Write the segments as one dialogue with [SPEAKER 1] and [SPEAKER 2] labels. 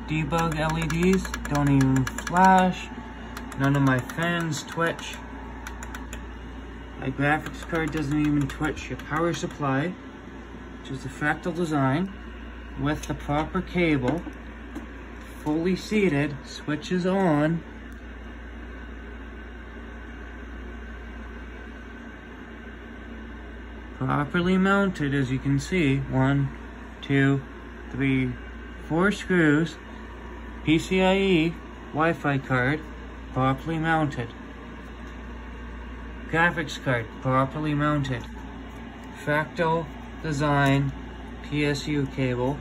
[SPEAKER 1] debug LEDs don't even flash. None of my fans twitch. My graphics card doesn't even twitch. Your power supply, which is the fractal design, with the proper cable, fully seated, switches on. Properly mounted, as you can see. 1, 2, 3, 4 screws. PCIe Wi-Fi card, properly mounted. Graphics card, properly mounted. Fractal design PSU cable.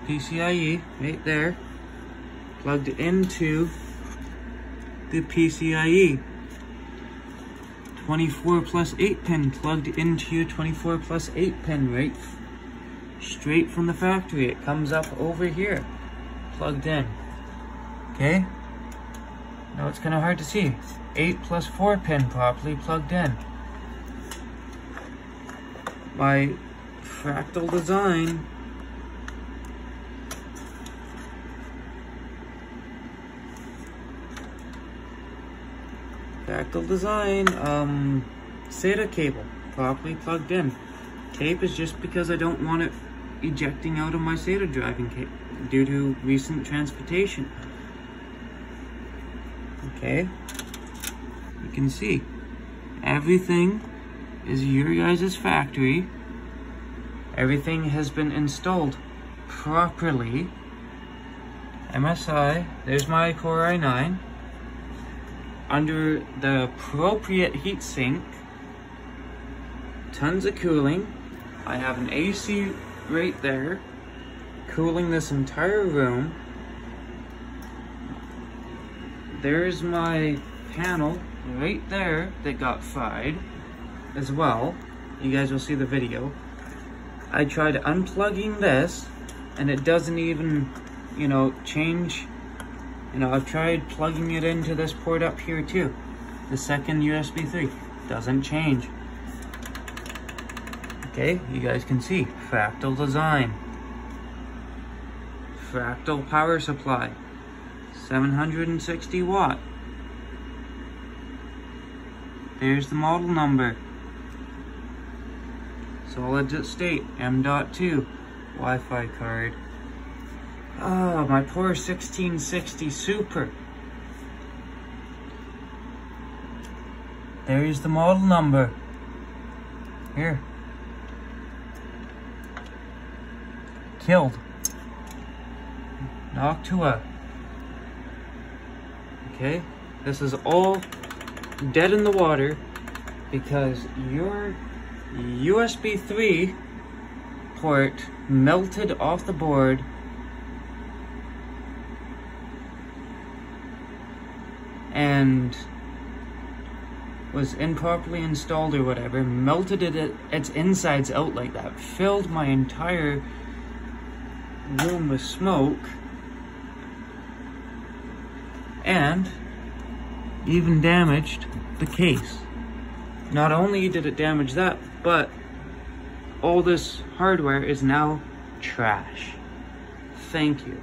[SPEAKER 1] PCIe right there, plugged into the PCIe. 24 plus 8 pin plugged into your 24 plus 8 pin, right? Straight from the factory. It comes up over here, plugged in. Okay? Now it's kind of hard to see. 8 plus 4 pin properly plugged in. My fractal design SATA cable properly plugged in. Tape is just because I don't want it ejecting out of my SATA drive due to recent transportation. Okay, you can see everything is your guys' factory. Everything has been installed properly. MSI, there's my Core i9. Under the appropriate heatsink, tons of cooling. I have an AC right there, cooling this entire room. There's my panel right there that got fried as well. You guys will see the video. I tried unplugging this and it doesn't even, change. I've tried plugging it into this port up here too. The second USB 3 doesn't change. Okay, you guys can see fractal design. Fractal power supply. 760 watt. There's the model number. Solid state M.2 Wi-Fi card. Oh, my poor 1660 Super. There's the model number. Here. Killed. Noctua. Okay, this is all dead in the water because your USB 3 port melted off the board and was improperly installed or whatever, melted its insides out like that, filled my entire room with smoke, and even damaged the case. Not only did it damage that, but all this hardware is now trash. Thank you.